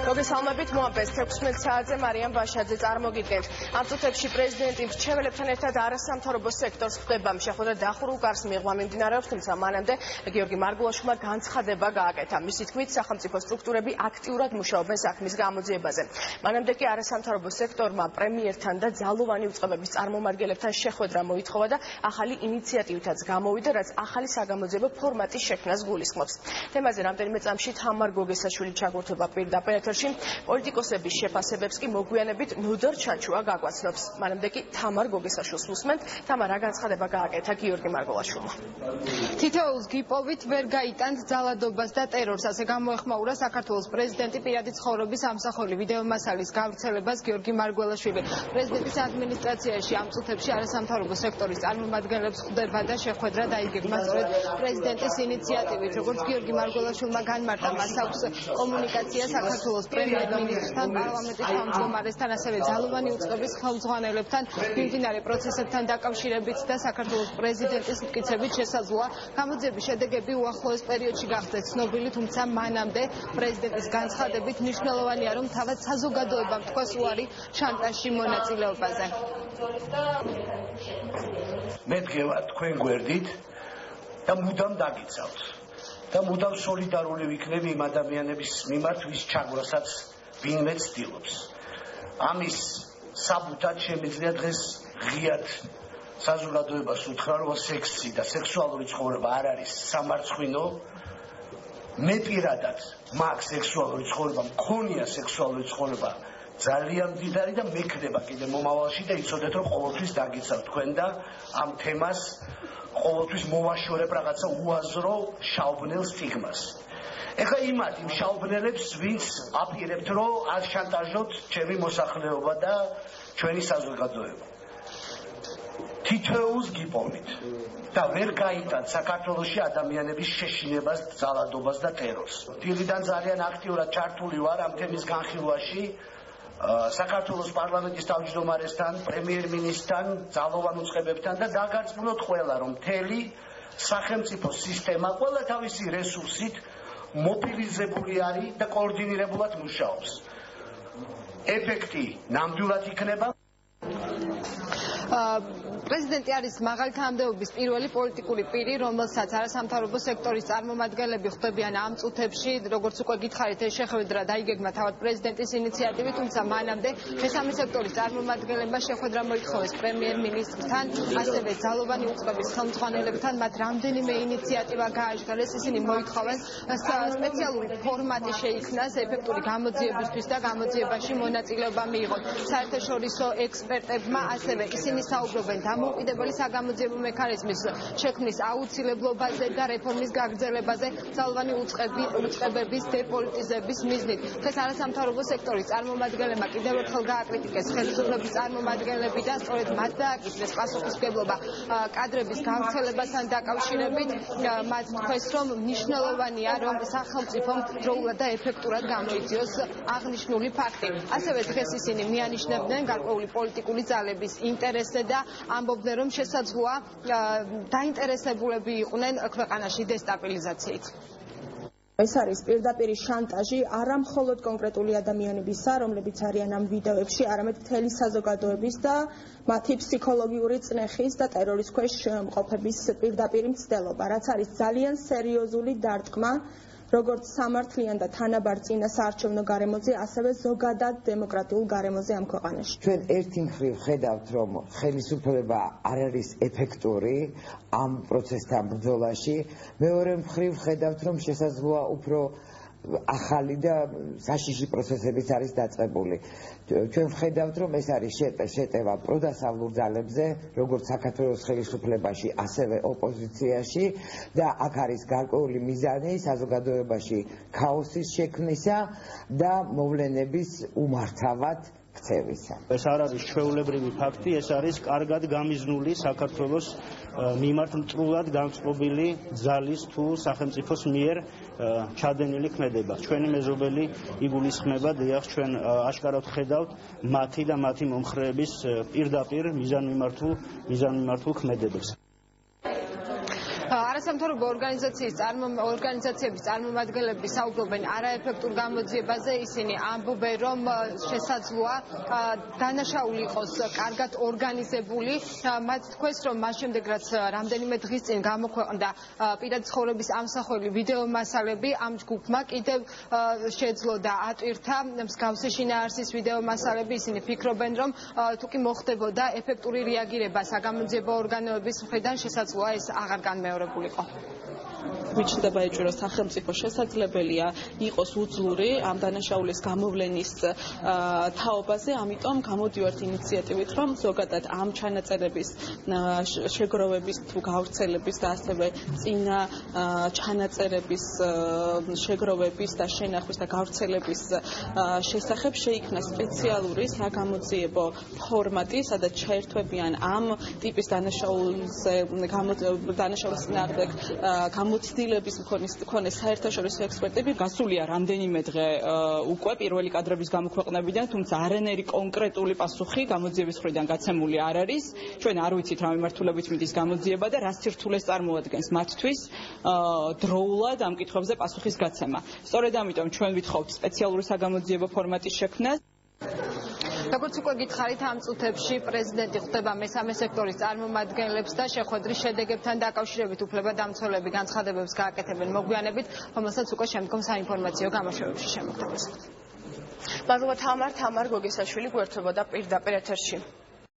მოგესალმებით, მოამბეს 16 საათზე მარიამ ბაშაძე წარმოგიდგენთ. ამ წუთებში პრეზიდენტი მრჩეველებთან ერთად არასამთავრობო სექტორს ხვდება. შეხვედრა დახურულ კარს მიღმა მიმდინარეობს, თუმცა მანამდე გიორგი მარგულაშვილმა განცხადება გააკეთა. მისი თქმით, სახელმწიფო სტრუქტურები აქტიურად მუშაობენ საქმის გამოძიებაზე. მანამდე კი არასამთავრობო სექტორმა პრემიერთან და ძალოვანი უწყებების წარმომადგენლებთან შეხვედრა მოითხოვა და ახალი ინიციატივითაც გამოვიდა, რაც ახალი საგამოძიებო ფორმატის შექმნას გულისხმობს. თემაზე რამდენიმე წამში თამარ გოგესაშვილი ჩაგურთება პირდაპირ ეთერში. პოლიტიკოსების შეფასებებს კი მოგვიანებით ნოდარ ჩანჩუა გაგვაცნობს. მანამდე კი თამარ გოგესაშვილს უსმენთ. თამარ, რა განცხადება გააკეთა გიორგი მარგულაშვილმა? თითოეულს გიპოვით ვერ გაიტანთ ძალადობას და ტერორს, ასე გამოეხმაურა საქართველოს პრეზიდენტი პირადი ცხოვრების ამსახველი ვიდეომასალის გავრცელებას გიორგი მარგულაშვილი. პრეზიდენტის ადმინისტრაციაში ამ წუთებში არასამთავრობო სექტორის წარმომადგენლებს ხვდება და შეხვედრა დაიგეგმა სწორედ პრეზიდენტის ინიციატივით. როგორც გიორგი მარგულაშვილმა განმარტა, მას აქვს კომუნიკაცია საქართველოს პრემიერ-მინისტრთან, პარლამენტის თავმჯდომარესთან, ასევე ძალოვანი უწყების ხელმძღვანელებთან, მიმდინარე პროცესებთან დაკავშირებით და საქართველოს პრეზიდენტის მტკიცებით შესაძლოა გამოძიების შედეგები უახლოეს პერიოდში გახდეს ცნობილი, თუმცა მანამდე პრეზიდენტის განცხადებით მნიშვნელოვანია, რომ თავად საზოგადოებამ თქვას უარი შანტაჟში მონაწილეობაზე. მე დღევარ თქვენ გვერდით და მუდამ დაგიცავთ. და მუდამ სოლიდარული ვიქნები იმ ადამიანების მიმართ, ვის ჩაგვასაც ვინმე ცდილობს. ამის საბუთად შემიძლია დღეს ღიად საზოგადოებას უთხრა, რომ სექსი და სექსუალური ცხოვრება არ არის სამარცხვინო. მე პირადად მაქვს სექსუალური ცხოვრება, მქონია სექსუალური ცხოვრება ძალიან მდიდარი და მექნება კიდე მომავალში და იცოდეთ, რომ ყოველთვის დაგიცავთ თქვენ და ამ თემას ყოველთვის მოვაშორებ რაღაცა უაზრო შაუბნელ სტიგმას. ეხლა იმათ იმ შაუბნელებს, ვინც აპირებთ, რომ არ შანტაჟოთ ჩემი მოსახლეობა და ჩვენი საზოგადოება. თითოეულს გიპოვით და ვერ გაიტანთ საქართველოში ადამიანების შეშინებას, ძალადობას და ტერორს. დილიდან ძალიან აქტიურად ჩართული ვარ ამ თემის განხილვაში. საქართველოს პარლამენტის თავმჯდომარესთან, პრემიერ-მინისტრთან, ძალოვან უწყებებთან და დაგარწმუნოთ ყველა, რომ მთელი სახელმწიფო სისტემა ყველა თავისი რესურსით მობილიზებული არის და კოორდინირებულად მუშაობს. ეფექტი ნამდვილად იქნება. პრეზიდენტი არის მაღალი თანამდებობის პირველი პოლიტიკური პირი, რომელსაც არასამთავრობო სექტორის წარმომადგენლები ხვდებიან ამ წუთებში. როგორც უკვე გითხარით, ეს შეხვედრა დაიგეგმა თავად პრეზიდენტის ინიციატივით, თუმცა მანამდე მესამე სექტორის წარმომადგენლებმა შეხვედრა მოითხოვეს პრემიერ-მინისტრთან, ასევე ძალოვანი უწყების ხელმძღვანელებთან. მათ რამდენიმე ინიციატივა გააჟღერეს, ისინი მოითხოვენ სპეციალური ფორმატი შეიქმნას ეფექტური გამოძიებისთვის და გამოძიებაში მონაწილეობა მიიღონ. საერთაშორისო ექსპერტებმა ასევე ისინი საუბრობენ დამოუკიდებელი საგამოძიებო მექანიზმის შექმნის აუცილებლობაზე და რეფორმის გაგრძელებაზე ძალოვანი უწყებების დეპოლიტიზების მიზნით. დღეს არასამთავრობო სექტორის წარმომადგენლებმა კიდევ ერთხელ გააკრიტიკეს ხელისუფლების წარმომადგენლები და სწორედ მათ დააკისრეს პასუხისმგებლობა კადრების გავრცელებასთან დაკავშირებით. მათ თქვეს, რომ მნიშვნელოვანია, რომ სახელმწიფომ დროულად და ეფექტურად გამოიწვიოს აღნიშნული ფაქტი. ასევე დღეს ისინი მიანიშნებდნენ გარკვეული პოლიტიკური ძალების ინტერესზე და ამბობდნენ, რომ შესაძლოა დაინტერესებულები იყვნენ ქვეყანაში დესტაბილიზაციით. ეს არის პირდაპირი შანტაჟი არა მხოლოდ კონკრეტული ადამიანებისა, რომლებიც არიან ამ ვიდეოებში, არამედ მთელი საზოგადოების და მათი ფსიქოლოგიური წნეხის და ტერორის ქვეშ მყოფების პირდაპირი მცდელობა, რაც არის ძალიან სერიოზული დარტყმა როგორც სამართლიან და თანაბარ წინასაარჩევნო გარემოზე, ასევე ზოგადად დემოკრატიულ გარემოზე ამ ქვეყანაში. ჩვენ ერთი მხრივ ხედავთ, რომ ხელისუფლება არ არის ეფექტური ამ პროცესთან ბრძოლაში, მეორე მხრივ ხედავთ, რომ შესაძლოა უფრო ახალი და საშიში პროცესებიც არის დაწყებული. ჩვენ ვხედავთ, რომ ეს არის შეტევა პროდასავლურ ძალებზე, როგორც საქართველოს ხელისუფლებაში, ასევე ოპოზიციაში და აქ არის გარკვეული მიზანი საზოგადოებაში ქაოსის შექმნისა და მოვლენების უმართავად ქცევისა. ეს არ არის ჩვეულებრივი ფაქტი, ეს არის კარგად გამიზნული საქართველოს მიმართ მტრულად განწყობილი ძალის თუ სახელმწიფოს მიერ ჩადენილი ქმედება. ჩვენი მეზობელი იგულისხმება, დიახ, ჩვენ აშკარად ხედავთ მათი და მათი მომხრეების პირდაპირ მიზანმიმართულ ქმედებებს. არასამთავრობო ორგანიზაციების წარმომადგენლები საუბრობენ არაეფექტურ გამოძიებაზე. ისინი ამბობენ, რომ შესაძლოა დანაშაული იყოს კარგად ორგანიზებული. მათ თქვეს, რომ მას შემდეგ რაც რამდენიმე დღის წინ გამოქვეყნდა პირადი ცხოვრების ამსახველი ვიდეო მასალები, ამ ჯგუფმა კიდევ შეძლო და ატვირთა მსგავსი შინაარსის ვიდეო მასალები. ისინი ფიქრობენ, რომ თუ კი მოხდებოდა ეფექტური რეაგირება საგამოძიებო ორგანოების მხრიდან, შესაძლოა ეს აღარ განმეორებულიყო. მიჩნდება ეჭვი, სახელმწიფო შესაძლებელია იყოს უძლური ამ დანაშაულის გამოვლენის თაობაზე, ამიტომ გამოდივართ ინიციატივით, რომ ზოგადად ამ ჩანაწერების შეგროვების თუ გავრცელების და ასევე წინა ჩანაწერების შეგროვების და შენახვის და გავრცელების შესახებ შეიქმნა სპეციალური საგამოძიებო ფორმატი, სადაც შეერთვებიან ამ ტიპის დანაშაულის წინააღმდეგ გამოცდილების მქონე საერთაშორისო ექსპერტები. გასულია რამდენიმე დღე უკვე პირველი კადრების გამოქვეყნებიდან, თუმცა არანაირი კონკრეტული პასუხი გამოძიების მხრიდან გაცემული არ არის. ჩვენ არ ვიცით რა მიმართულებით მიდის გამოძიება და რა სირთულეს წარმოადგენს მათთვის დროულად ამ კითხვებზე პასუხის გაცემა. სწორედ ამიტომ ჩვენ ვითხოვთ სპეციალური საგამოძიებო ფორმატის შექმნას. როგორც უკვე გითხარით, ამ წუთებში პრეზიდენტი ხვდება მესამე სექტორის წარმომადგენლებს და შეხვედრის შედეგებთან დაკავშირებით უფლებადამცველები განცხადებებს გააკეთებენ მოგვიანებით, რომელსაც უკვე შემდგომ საინფორმაციო გამოშვებებში შემოგთავაზებთ. მადლობა თამარ გოგისაშვილი გვერდებოდა პირდაპირ ეთერში.